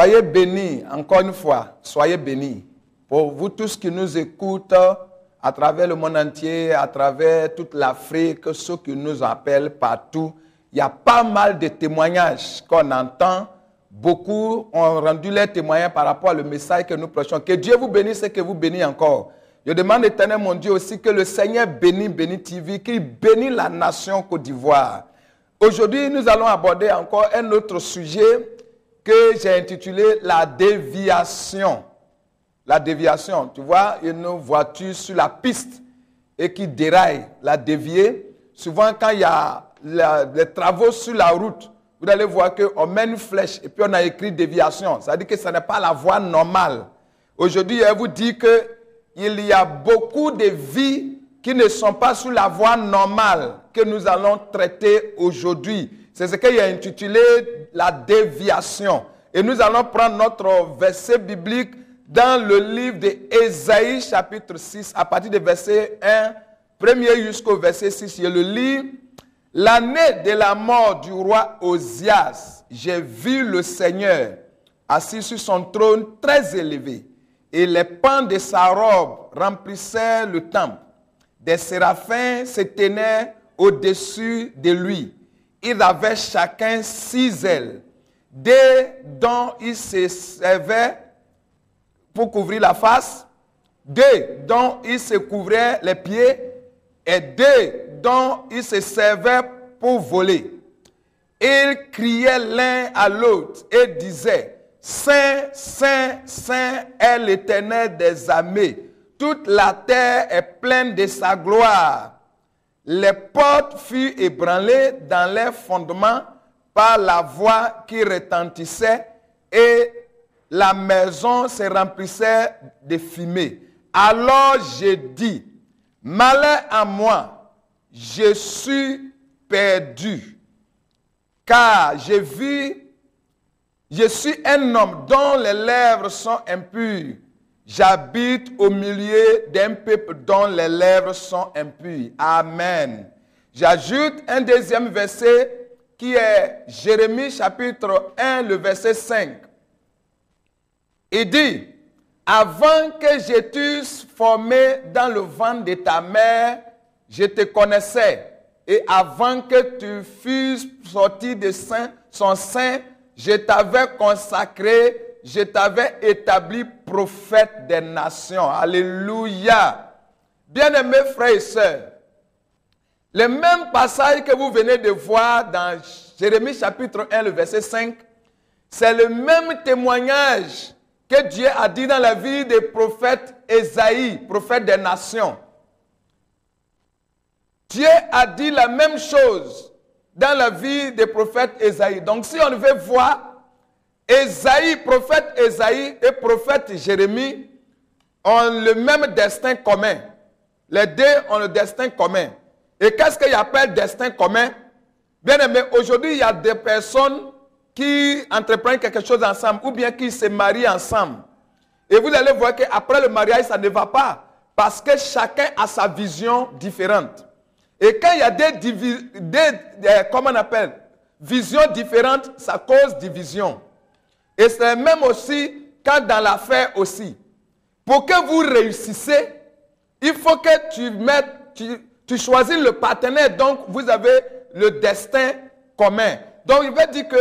Soyez bénis, encore une fois, soyez bénis. Pour vous tous qui nous écoutent à travers le monde entier, à travers toute l'Afrique, ceux qui nous appellent partout, il y a pas mal de témoignages qu'on entend. Beaucoup ont rendu leurs témoignages par rapport au message que nous prêchons. Que Dieu vous bénisse et que vous bénisse encore. Je demande, Éternel mon Dieu, aussi que le Seigneur bénisse TV, qu'il bénisse la nation Côte d'Ivoire. Aujourd'hui, nous allons aborder encore un autre sujet que j'ai intitulé la déviation. La déviation, tu vois, une voiture sur la piste et qui déraille, la dévier. Souvent, quand il y a les travaux sur la route, vous allez voir qu'on met une flèche et puis on a écrit déviation. Ça veut dire que ce n'est pas la voie normale. Aujourd'hui, je vais vous dire qu'il y a beaucoup de vies qui ne sont pas sur la voie normale que nous allons traiter aujourd'hui. C'est ce qu'il y a intitulé la déviation. Et nous allons prendre notre verset biblique dans le livre d'Ésaïe, chapitre 6, à partir du verset 1, premier jusqu'au verset 6. Je le lis. L'année de la mort du roi Osias, j'ai vu le Seigneur assis sur son trône très élevé, et les pans de sa robe remplissaient le temple. Des séraphins se tenaient au-dessus de lui. Ils avaient chacun 6 ailes, 2 dont ils se servaient pour couvrir la face, 2 dont ils se couvraient les pieds, et 2 dont ils se servaient pour voler. Ils criaient l'un à l'autre et disaient, Saint, Saint, Saint est l'Éternel des armées. Toute la terre est pleine de sa gloire. Les portes furent ébranlées dans leurs fondements par la voix qui retentissait et la maison se remplissait de fumée. Alors j'ai dit, malheur à moi, je suis perdu, car je suis un homme dont les lèvres sont impures. J'habite au milieu d'un peuple dont les lèvres sont impures. Amen. J'ajoute un deuxième verset qui est Jérémie chapitre 1, le verset 5. Il dit, avant que je t'eusse formé dans le ventre de ta mère, je te connaissais. Et avant que tu fusses sorti de son sein, je t'avais consacré, je t'avais établi prophète des nations. Alléluia. Bien-aimés frères et sœurs, le même passage que vous venez de voir dans Jérémie chapitre 1, le verset 5, c'est le même témoignage que Dieu a dit dans la vie des prophètes Ésaïe, prophète des nations. Dieu a dit la même chose dans la vie des prophètes Ésaïe. Donc si on veut voir, Ésaïe, prophète Ésaïe et prophète Jérémie ont le même destin commun. Les deux ont le destin commun. Et qu'est-ce qu'il appelle destin commun? Bien aimé, aujourd'hui, il y a des personnes qui entreprennent quelque chose ensemble ou bien qui se marient ensemble. Et vous allez voir qu'après le mariage, ça ne va pas. Parce que chacun a sa vision différente. Et quand il y a visions différentes, ça cause division. Et c'est même aussi quand dans l'affaire aussi. Pour que vous réussissez, il faut que tu choisis le partenaire. Donc, vous avez le destin commun. Donc, il veut dire que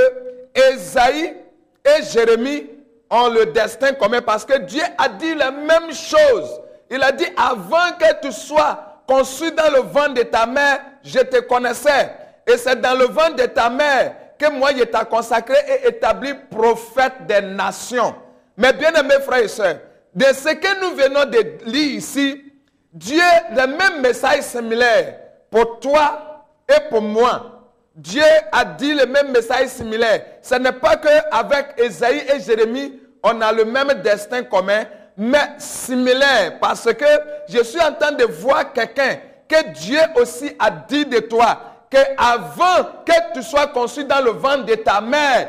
Ésaïe et Jérémie ont le destin commun parce que Dieu a dit la même chose. Il a dit, avant que tu sois conçu dans le ventre de ta mère, je te connaissais. Et c'est dans le ventre de ta mère que moi, je t'ai consacré et établi prophète des nations. Mais bien aimés frères et sœurs, de ce que nous venons de lire ici, Dieu, le même message similaire pour toi et pour moi. Dieu a dit le même message similaire. Ce n'est pas qu'avec Ésaïe et Jérémie, on a le même destin commun, mais similaire. Parce que je suis en train de voir quelqu'un que Dieu aussi a dit de toi, qu'avant que tu sois conçu dans le ventre de ta mère,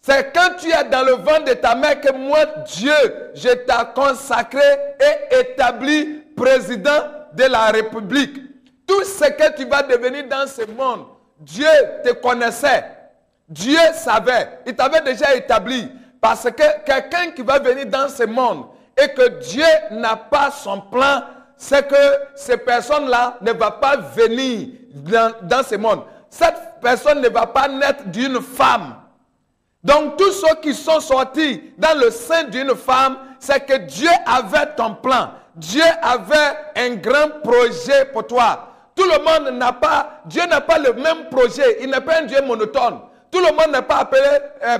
c'est quand tu es dans le ventre de ta mère que moi, Dieu, je t'ai consacré et établi président de la République. Tout ce que tu vas devenir dans ce monde, Dieu te connaissait. Dieu savait. Il t'avait déjà établi. Parce que quelqu'un qui va venir dans ce monde et que Dieu n'a pas son plan, c'est que ces personnes-là ne vont pas venir dans ce monde. Cette personne ne va pas naître d'une femme. Donc tous ceux qui sont sortis dans le sein d'une femme, c'est que Dieu avait ton plan. Dieu avait un grand projet pour toi. Tout le monde n'a pas, Dieu n'a pas le même projet. Il n'est pas un Dieu monotone. Tout le monde n'est pas appelé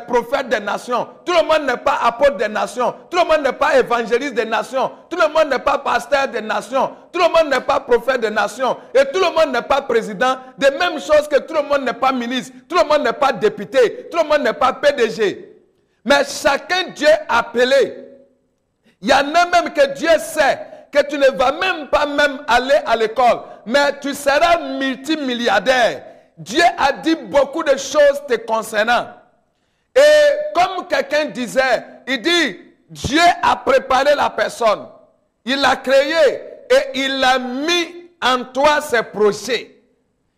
prophète des nations. Tout le monde n'est pas apôtre des nations. Tout le monde n'est pas évangéliste des nations. Tout le monde n'est pas pasteur des nations. Tout le monde n'est pas prophète des nations. Et tout le monde n'est pas président. De même chose que tout le monde n'est pas ministre. Tout le monde n'est pas député. Tout le monde n'est pas PDG. Mais chacun Dieu appelé. Il y en a même que Dieu sait que tu ne vas même pas aller à l'école. Mais tu seras multimilliardaire. Dieu a dit beaucoup de choses te concernant. Et comme quelqu'un disait, il dit, Dieu a préparé la personne. Il l'a créé et il a mis en toi ses projets.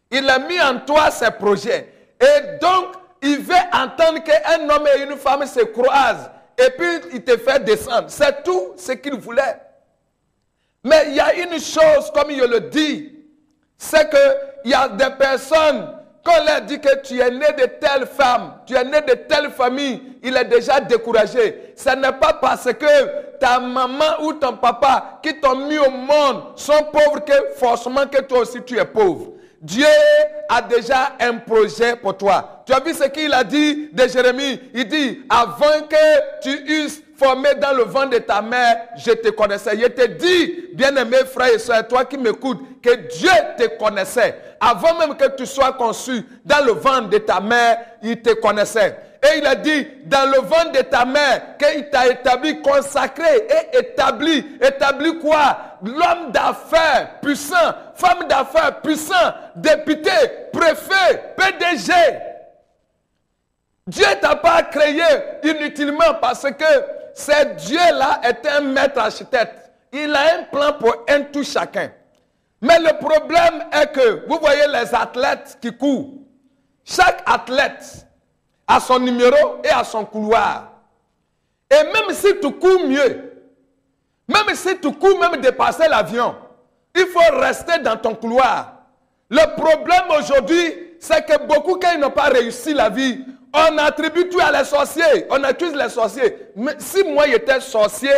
Il a mis en toi ses projets. Et donc, il veut entendre qu'un homme et une femme se croisent. Et puis, il te fait descendre. C'est tout ce qu'il voulait. Mais il y a une chose, comme je le dis, c'est qu'il y a des personnes, quand on leur dit que tu es né de telle femme, tu es né de telle famille, il est déjà découragé. Ce n'est pas parce que ta maman ou ton papa qui t'ont mis au monde sont pauvres que forcément que toi aussi tu es pauvre. Dieu a déjà un projet pour toi. Tu as vu ce qu'il a dit de Jérémie? Il dit, avant que tu eusses formé dans le ventre de ta mère, je te connaissais. Je te dis, bien-aimé frère et soeur, toi qui m'écoutes, que Dieu te connaissait. Avant même que tu sois conçu dans le ventre de ta mère, il te connaissait. Et il a dit, dans le ventre de ta mère, qu'il t'a établi, consacré et établi. Établi quoi? L'homme d'affaires puissant, femme d'affaires puissant, député, préfet, PDG. Dieu t'a pas créé inutilement parce que ce Dieu-là est un maître architecte. Il a un plan pour un tout chacun. Mais le problème est que, vous voyez les athlètes qui courent. Chaque athlète a son numéro et a son couloir. Et même si tu cours mieux, même si tu cours même dépasser l'avion, il faut rester dans ton couloir. Le problème aujourd'hui, c'est que beaucoup qui n'ont pas réussi la vie, on attribue tout à les sorciers. On accuse les sorciers. Mais si moi j'étais sorcier,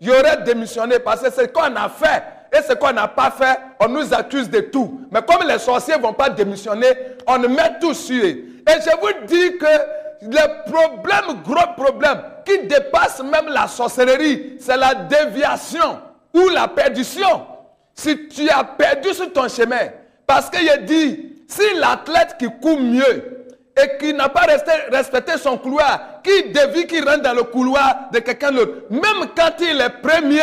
j'aurais démissionné parce que c'est ce qu'on a fait et ce qu'on n'a pas fait, on nous accuse de tout. Mais comme les sorciers ne vont pas démissionner, on met tout sur eux. Et je vous dis que le problème, gros problème, qui dépasse même la sorcellerie, c'est la déviation ou la perdition. Si tu as perdu sur ton chemin, parce qu'il dit, si l'athlète qui court mieux, et qui n'a pas respecté son couloir, qui dévie, qui rentre dans le couloir de quelqu'un d'autre, même quand il est premier,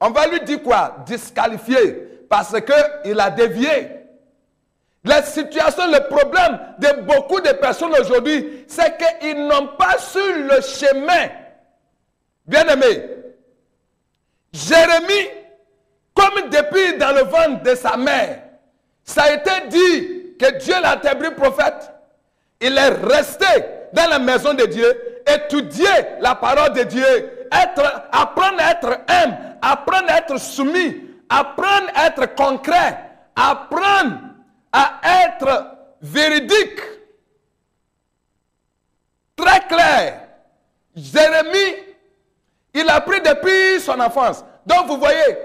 on va lui dire quoi? Disqualifié, parce qu'il a dévié. La situation, le problème de beaucoup de personnes aujourd'hui, c'est qu'ils n'ont pas su le chemin. Bien-aimé, Jérémie, comme depuis dans le ventre de sa mère, ça a été dit que Dieu l'a établi prophète. Il est resté dans la maison de Dieu, étudier la parole de Dieu, apprendre à être humble, apprendre à être soumis, apprendre à être concret, apprendre à être véridique, très clair. Jérémie, il a appris depuis son enfance. Donc vous voyez,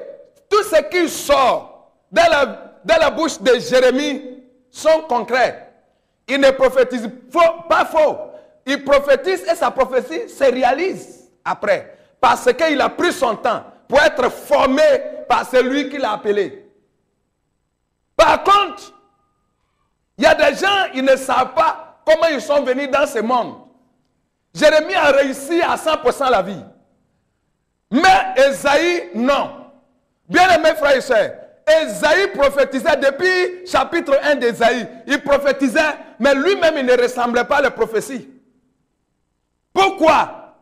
tout ce qui sort dans la bouche de Jérémie sont concrets. Il ne prophétise pas faux. Il prophétise et sa prophétie se réalise après. Parce qu'il a pris son temps pour être formé par celui qui l'a appelé. Par contre, il y a des gens, ils ne savent pas comment ils sont venus dans ce monde. Jérémie a réussi à 100% la vie. Mais Esaïe, non. Bien-aimés frères et sœurs, Esaïe prophétisait depuis chapitre 1 d'Esaïe. Il prophétisait, mais lui-même, il ne ressemblait pas à la prophétie. Pourquoi?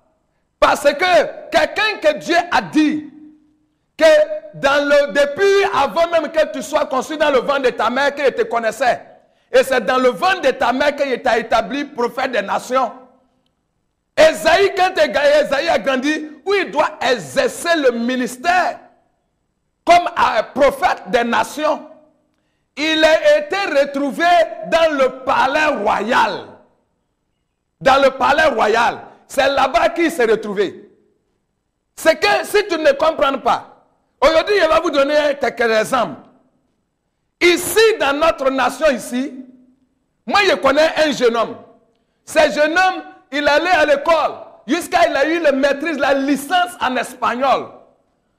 Parce que quelqu'un que Dieu a dit que depuis, avant même que tu sois conçu dans le ventre de ta mère, qu'il te connaissait. Et c'est dans le ventre de ta mère qu'il t'a établi prophète des nations. Et Esaïe, quand Esaïe a grandi, où il doit exercer le ministère comme prophète des nations, il a été retrouvé dans le palais royal. Dans le palais royal. C'est là-bas qu'il s'est retrouvé. C'est que si tu ne comprends pas, aujourd'hui, je vais vous donner quelques exemples. Ici, dans notre nation, ici, moi, je connais un jeune homme. Ce jeune homme, il allait à l'école jusqu'à il a eu la maîtrise, la licence en espagnol.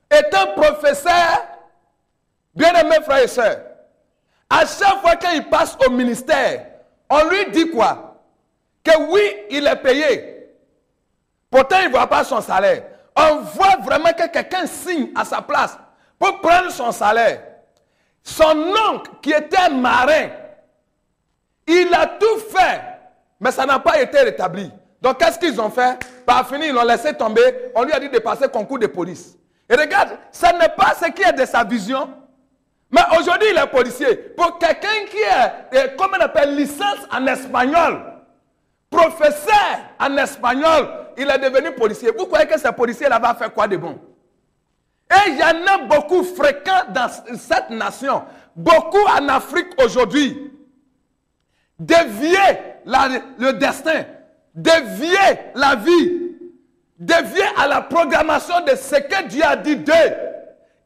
Étant professeur, bien-aimés frères et sœurs, à chaque fois qu'il passe au ministère, on lui dit quoi? Que oui, il est payé. Pourtant, il ne voit pas son salaire. On voit vraiment que quelqu'un signe à sa place pour prendre son salaire. Son oncle, qui était un marin, il a tout fait, mais ça n'a pas été rétabli. Donc, qu'est-ce qu'ils ont fait? Par fini, ils l'ont laissé tomber. On lui a dit de passer concours de police. Et regarde, ça n'est pas ce qui est de sa vision. Mais aujourd'hui, il est policier. Pour quelqu'un qui est, comme on appelle, licence en espagnol, professeur en espagnol, il est devenu policier. Vous croyez que ce policier-là va faire quoi de bon? Et il y en a beaucoup fréquents dans cette nation, beaucoup en Afrique aujourd'hui. Dévier le destin, dévier la vie, dévier à la programmation de ce que Dieu a dit d'eux.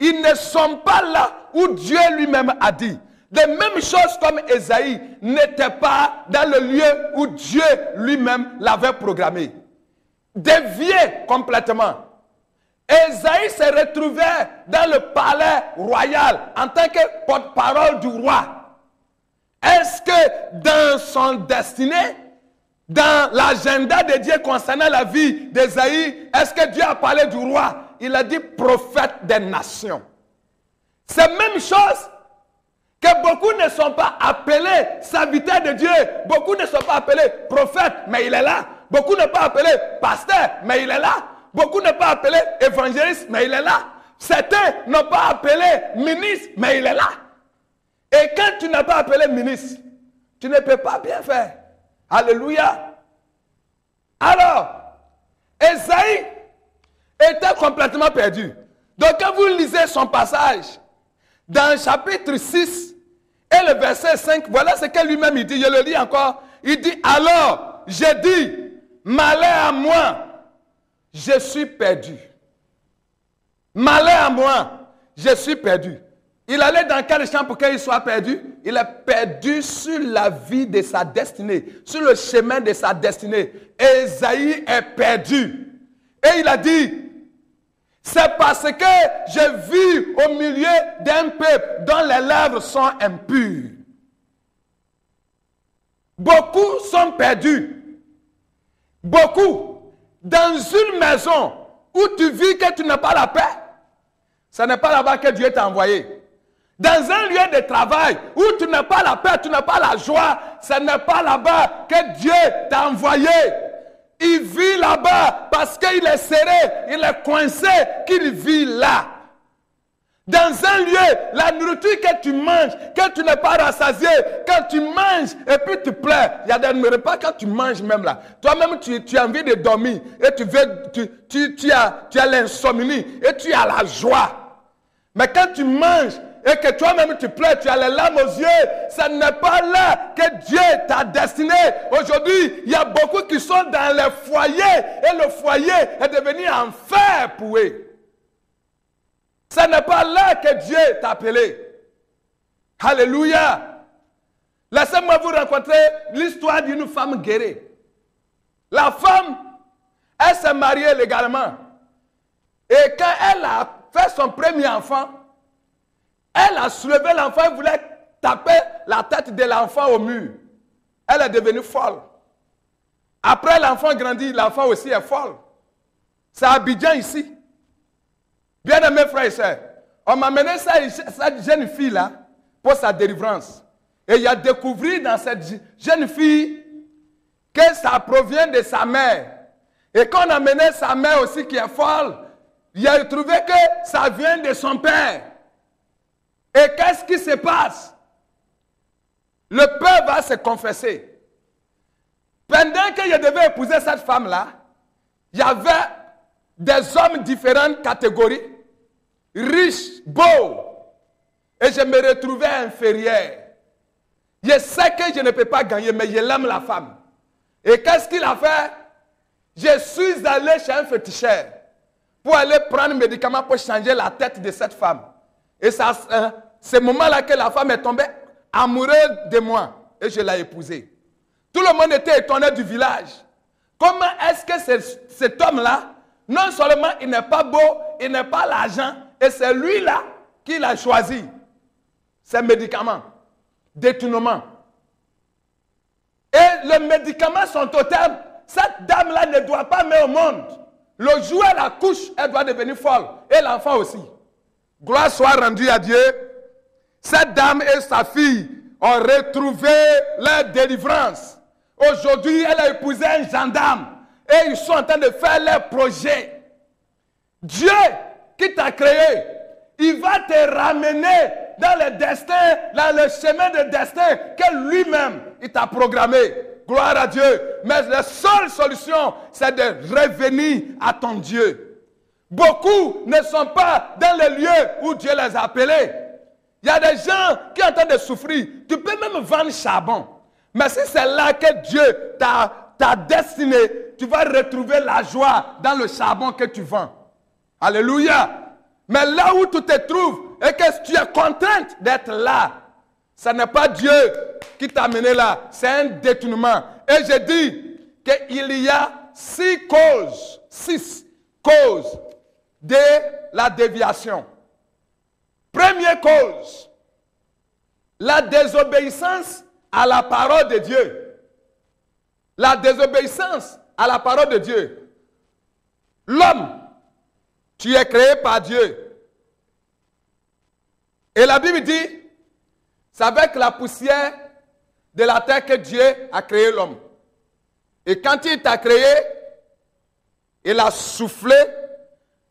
Ils ne sont pas là où Dieu lui-même a dit. Les mêmes choses comme Esaïe n'étaient pas dans le lieu où Dieu lui-même l'avait programmé. Dévié complètement. Esaïe s'est retrouvé dans le palais royal en tant que porte-parole du roi. Est-ce que dans son destinée, dans l'agenda de Dieu concernant la vie d'Esaïe, est-ce que Dieu a parlé du roi? Il a dit prophète des nations. C'est la même chose que beaucoup ne sont pas appelés serviteurs de Dieu. Beaucoup ne sont pas appelés prophètes, mais il est là. Beaucoup ne sont pas appelés pasteur, mais il est là. Beaucoup ne sont pas appelés évangélistes, mais il est là. Certains n'ont pas appelé ministre, mais il est là. Et quand tu n'as pas appelé ministre, tu ne peux pas bien faire. Alléluia. Alors, Esaïe était complètement perdu. Donc quand vous lisez son passage, dans le chapitre 6 et le verset 5, voilà ce que lui-même il dit, je le lis encore. Il dit, alors, j'ai dit, malheur à moi, je suis perdu. Malheur à moi, je suis perdu. Il allait dans quel champ pour qu'il soit perdu? Il est perdu sur la vie de sa destinée, sur le chemin de sa destinée. Esaïe est perdu. Et il a dit, c'est parce que je vis au milieu d'un peuple dont les lèvres sont impures. Beaucoup sont perdus. Beaucoup. Dans une maison où tu vis que tu n'as pas la paix, ce n'est pas là-bas que Dieu t'a envoyé. Dans un lieu de travail où tu n'as pas la paix, tu n'as pas la joie, ce n'est pas là-bas que Dieu t'a envoyé. Il vit là-bas parce qu'il est serré, il est coincé, qu'il vit là. Dans un lieu, la nourriture que tu manges, que tu n'es pas rassasié, quand tu manges et puis tu pleures, il y a des repas quand tu manges même là. Toi-même, tu as envie de dormir et tu as l'insomnie et tu as la joie. Mais quand tu manges et que toi-même tu pleures, tu as les larmes aux yeux, ce n'est pas là que Dieu t'a destiné. Aujourd'hui, il y a beaucoup qui sont dans les foyers et le foyer est devenu enfer pour eux. Ce n'est pas là que Dieu t'a appelé. Alléluia. Laissez-moi vous raconter l'histoire d'une femme guérie. La femme, elle s'est mariée légalement. Et quand elle a fait son premier enfant, elle a soulevé l'enfant et voulait taper la tête de l'enfant au mur. Elle est devenue folle. Après, l'enfant grandit, l'enfant aussi est folle. C'est à Abidjan ici. Bien aimés frères et sœurs, on m'a amené cette jeune fille-là pour sa délivrance. Et il a découvert dans cette jeune fille que ça provient de sa mère. Et quand on a amené sa mère aussi qui est folle, il a trouvé que ça vient de son père. Et qu'est-ce qui se passe? Le père va se confesser. Pendant qu'il devait épouser cette femme-là, il y avait des hommes de différentes catégories, riches, beaux, et je me retrouvais inférieur. Je sais que je ne peux pas gagner, mais je l'aime la femme. Et qu'est-ce qu'il a fait? Je suis allé chez un féticheur pour aller prendre un médicament pour changer la tête de cette femme. Et c'est à ce moment-là que la femme est tombée amoureuse de moi. Et je l'ai épousée. Tout le monde était étonné du village. Comment est-ce que cet homme-là, non seulement il n'est pas beau, il n'est pas l'argent, et c'est lui-là qui l'a choisi. Ces médicaments, détournement. Et les médicaments sont au terme. Cette dame-là ne doit pas mettre au monde. Le jour où elle accouche, elle doit devenir folle. Et l'enfant aussi. Gloire soit rendue à Dieu. Cette dame et sa fille ont retrouvé leur délivrance. Aujourd'hui, elle a épousé un gendarme. Et ils sont en train de faire leur projet. Dieu qui t'a créé, il va te ramener dans le destin, dans le chemin de destin que lui-même, il t'a programmé. Gloire à Dieu. Mais la seule solution, c'est de revenir à ton Dieu. Beaucoup ne sont pas dans les lieux où Dieu les a appelés. Il y a des gens qui sont en train de souffrir. Tu peux même vendre charbon. Mais si c'est là que Dieu t'a destiné, tu vas retrouver la joie dans le charbon que tu vends. Alléluia. Mais là où tu te trouves et que tu es contrainte d'être là, ce n'est pas Dieu qui t'a amené là. C'est un détournement. Et je dis qu'il y a 6 causes de la déviation. Première cause, la désobéissance à la parole de Dieu. La désobéissance à la parole de Dieu. L'homme, tu es créé par Dieu. Et la Bible dit, c'est avec la poussière de la terre que Dieu a créé l'homme. Et quand il t'a créé, il a soufflé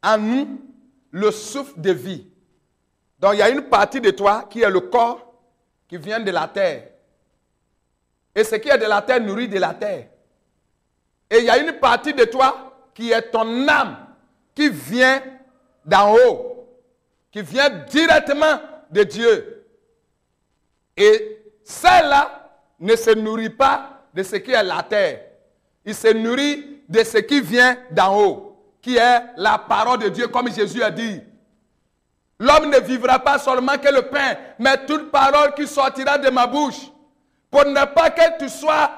en nous le souffle de vie. Donc il y a une partie de toi qui est le corps qui vient de la terre. Et ce qui est de la terre nourrit de la terre. Et il y a une partie de toi qui est ton âme qui vient d'en haut, qui vient directement de Dieu. Et celle-là ne se nourrit pas de ce qui est la terre. Il se nourrit de ce qui vient d'en haut, qui est la parole de Dieu, comme Jésus a dit. L'homme ne vivra pas seulement que le pain, mais toute parole qui sortira de ma bouche. Pour ne pas que tu sois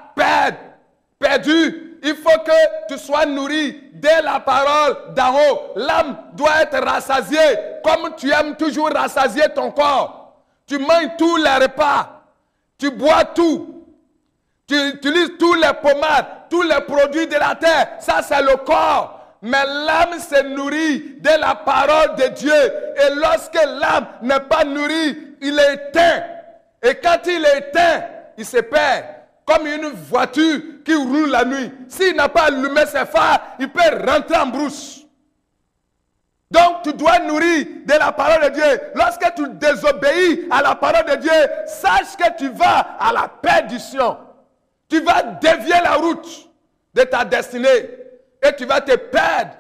perdu, il faut que tu sois nourri de la parole d'en haut. L'âme doit être rassasiée, comme tu aimes toujours rassasier ton corps. Tu manges tous les repas, tu bois tout, tu utilises tous les pommades, tous les produits de la terre. Ça, c'est le corps. Mais l'âme se nourrit de la parole de Dieu. Et lorsque l'âme n'est pas nourrie, il est éteint. Et quand il est éteint, il se perd. Comme une voiture qui roule la nuit. S'il n'a pas allumé ses phares, il peut rentrer en brousse. Donc tu dois nourrir de la parole de Dieu. Lorsque tu désobéis à la parole de Dieu, sache que tu vas à la perdition. Tu vas dévier la route de ta destinée. Et tu vas te perdre.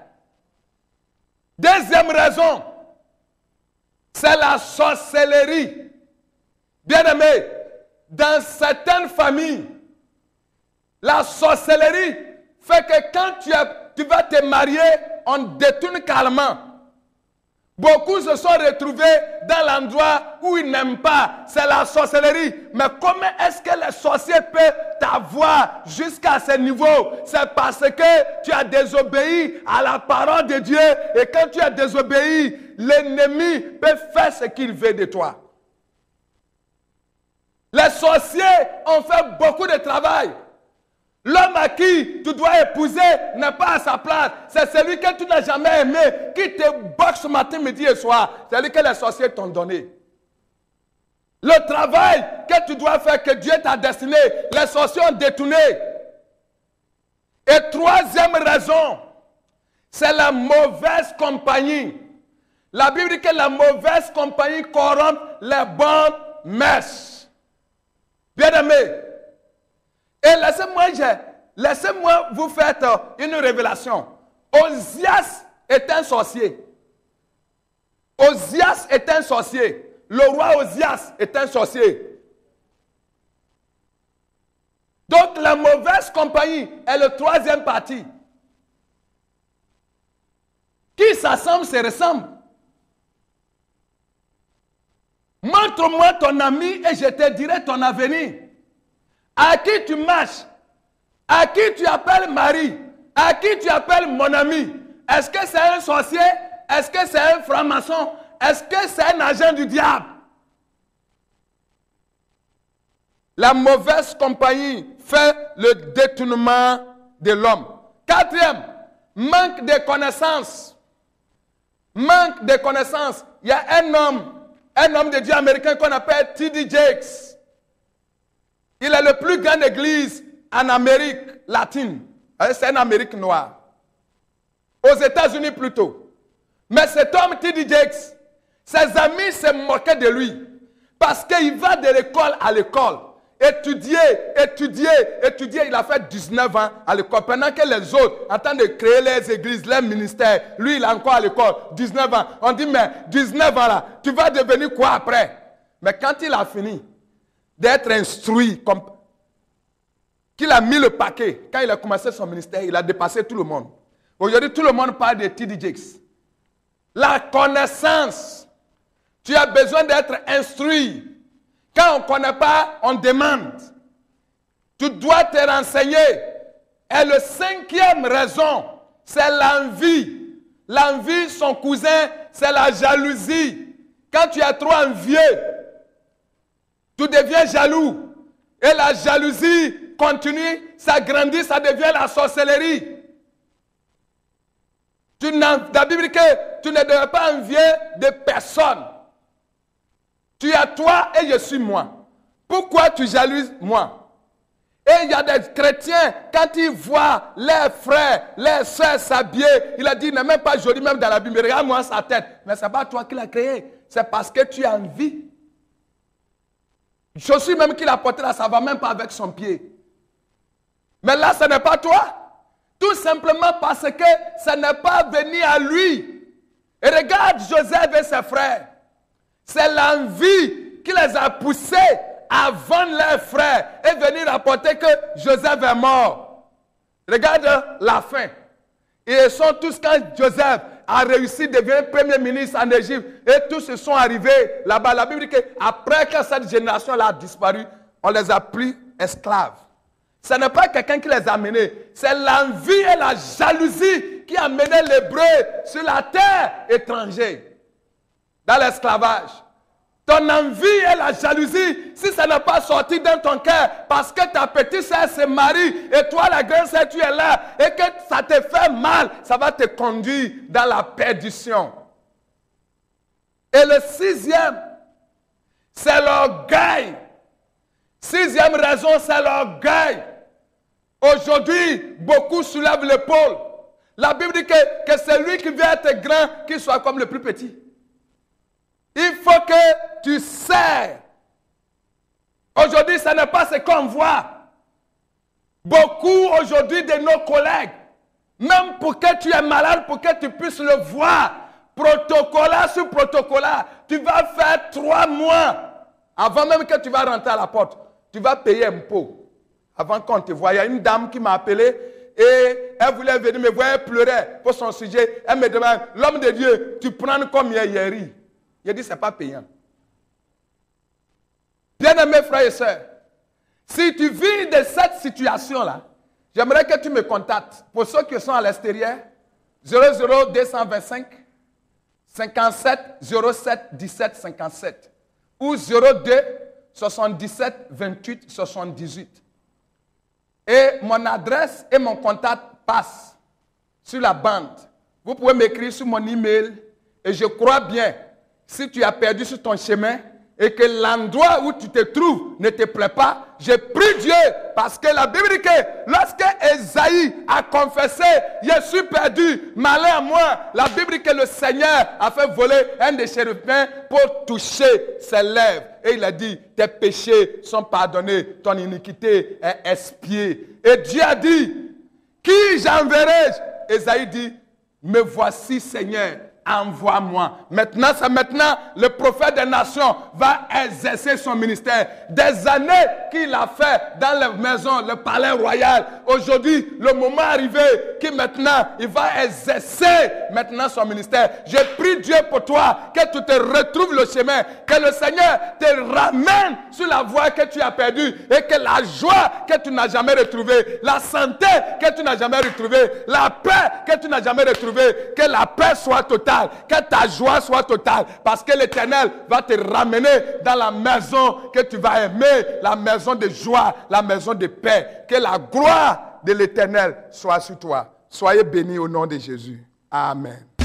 Deuxième raison, c'est la sorcellerie. Bien-aimé, dans certaines familles, la sorcellerie fait que quand tu vas te marier, on détourne carrément. Beaucoup se sont retrouvés dans l'endroit où ils n'aiment pas. C'est la sorcellerie. Mais comment est-ce que les sorciers peuvent t'avoir jusqu'à ce niveau? C'est parce que tu as désobéi à la parole de Dieu. Et quand tu as désobéi, l'ennemi peut faire ce qu'il veut de toi. Les sorciers ont fait beaucoup de travail. L'homme à qui tu dois épouser n'est pas à sa place. C'est celui que tu n'as jamais aimé, qui te boxe matin, midi et soir. C'est celui que les sorciers t'ont donné. Le travail que tu dois faire, que Dieu t'a destiné, les sorciers ont détourné. Et troisième raison, c'est la mauvaise compagnie. La Bible dit que la mauvaise compagnie corrompt les bonnes mœurs. Bien-aimés, et laissez-moi vous faire une révélation. Ozias est un sorcier. Ozias est un sorcier. Le roi Ozias est un sorcier. Donc la mauvaise compagnie est le troisième parti. Qui s'assemble se ressemble. Montre-moi ton ami et je te dirai ton avenir. À qui tu marches? À qui tu appelles Marie? À qui tu appelles mon ami? Est-ce que c'est un sorcier? Est-ce que c'est un franc-maçon? Est-ce que c'est un agent du diable? La mauvaise compagnie fait le détournement de l'homme. Quatrième, manque de connaissances. Manque de connaissances. Il y a un homme de Dieu américain qu'on appelle T.D. Jakes. Il est le plus grand église en Amérique latine. C'est une Amérique noire. Aux États-Unis plutôt. Mais cet homme, T.D. Jakes, ses amis se moquaient de lui. Parce qu'il va de l'école à l'école. Étudier. Il a fait 19 ans à l'école. Pendant que les autres, en train de créer les églises, les ministères, lui, il est encore à l'école. 19 ans. On dit, mais 19 ans là, tu vas devenir quoi après? Mais quand il a fini d'être instruit, qu'il a mis le paquet, quand il a commencé son ministère, il a dépassé tout le monde. Aujourd'hui, tout le monde parle de T.D. Jakes. La connaissance. Tu as besoin d'être instruit. Quand on ne connaît pas, on demande. Tu dois te renseigner. Et le cinquième raison, c'est l'envie. L'envie, son cousin, c'est la jalousie. Quand tu es trop envieux, tu deviens jaloux. Et la jalousie continue, ça grandit, ça devient la sorcellerie. La Bible dit que tu ne devrais pas envier de personne. Tu es toi et je suis moi. Pourquoi tu jalouses moi? Et il y a des chrétiens, quand ils voient leurs frères, leurs soeurs s'habiller, il a dit, il n'est même pas joli même dans la Bible. Regarde-moi sa tête. Mais ce n'est pas toi qui l'as créé. C'est parce que tu as envie. Je suis même qu'il a porté là, ça ne va même pas avec son pied. Mais là, ce n'est pas toi. Tout simplement parce que ça n'est pas venu à lui. Et regarde Joseph et ses frères. C'est l'envie qui les a poussés à vendre leurs frères et venir rapporter que Joseph est mort. Regarde la fin. Ils sont tous, quand Joseph a réussi de devenir premier ministre en Égypte, et tous se sont arrivés là-bas. La Bible dit qu'après que cette génération-là a disparu, on les a pris esclaves. Ce n'est pas quelqu'un qui les a amenés. C'est l'envie et la jalousie qui a mené l'Hébreu sur la terre étrangère, dans l'esclavage. Ton envie et la jalousie, si ça n'a pas sorti dans ton cœur, parce que ta petite sœur se marie et toi, la grande sœur, tu es là, et que ça te fait mal, ça va te conduire dans la perdition. Et le sixième, c'est l'orgueil. Sixième raison, c'est l'orgueil. Aujourd'hui, beaucoup soulèvent l'épaule. La Bible dit que c'est lui qui veut être grand, qu'il soit comme le plus petit. Il faut que tu sais. Aujourd'hui, ce n'est pas ce qu'on voit. Beaucoup aujourd'hui de nos collègues, même pour que tu es malade, pour que tu puisses le voir, protocolat sur protocolat, tu vas faire 3 mois avant même que tu vas rentrer à la porte. Tu vas payer un pot avant qu'on te voie. Il y a une dame qui m'a appelé et elle voulait venir me voir, elle pleurait pour son sujet. Elle me demande, l'homme de Dieu, tu prends combien hier? Il a dit, ce n'est pas payant. Bien-aimés frères et sœurs, si tu vis de cette situation-là, j'aimerais que tu me contactes. Pour ceux qui sont à l'extérieur, 00225 57 07 17 57 ou 02 77 28 78. Et mon adresse et mon contact passent sur la bande. Vous pouvez m'écrire sur mon email et je crois bien, si tu as perdu sur ton chemin et que l'endroit où tu te trouves ne te plaît pas, je prie Dieu parce que la Bible dit que lorsque Esaïe a confessé, je suis perdu, malin à moi, la Bible dit que le Seigneur a fait voler un des chérubins pour toucher ses lèvres. Et il a dit, tes péchés sont pardonnés, ton iniquité est expiée. Et Dieu a dit, qui j'enverrai-je? Ésaïe dit, me voici Seigneur, envoie-moi. Maintenant, c'est maintenant, le prophète des nations va exercer son ministère. Des années qu'il a fait dans la maison, le palais royal. Aujourd'hui, le moment est arrivé que maintenant, il va exercer maintenant son ministère. Je prie Dieu pour toi, que tu te retrouves le chemin, que le Seigneur te ramène sur la voie que tu as perdue et que la joie que tu n'as jamais retrouvée, la santé que tu n'as jamais retrouvée, la paix que tu n'as jamais retrouvée, que la paix soit totale. Que ta joie soit totale, parce que l'Éternel va te ramener dans la maison que tu vas aimer, la maison de joie, la maison de paix. Que la gloire de l'Éternel soit sur toi. Soyez bénis au nom de Jésus. Amen.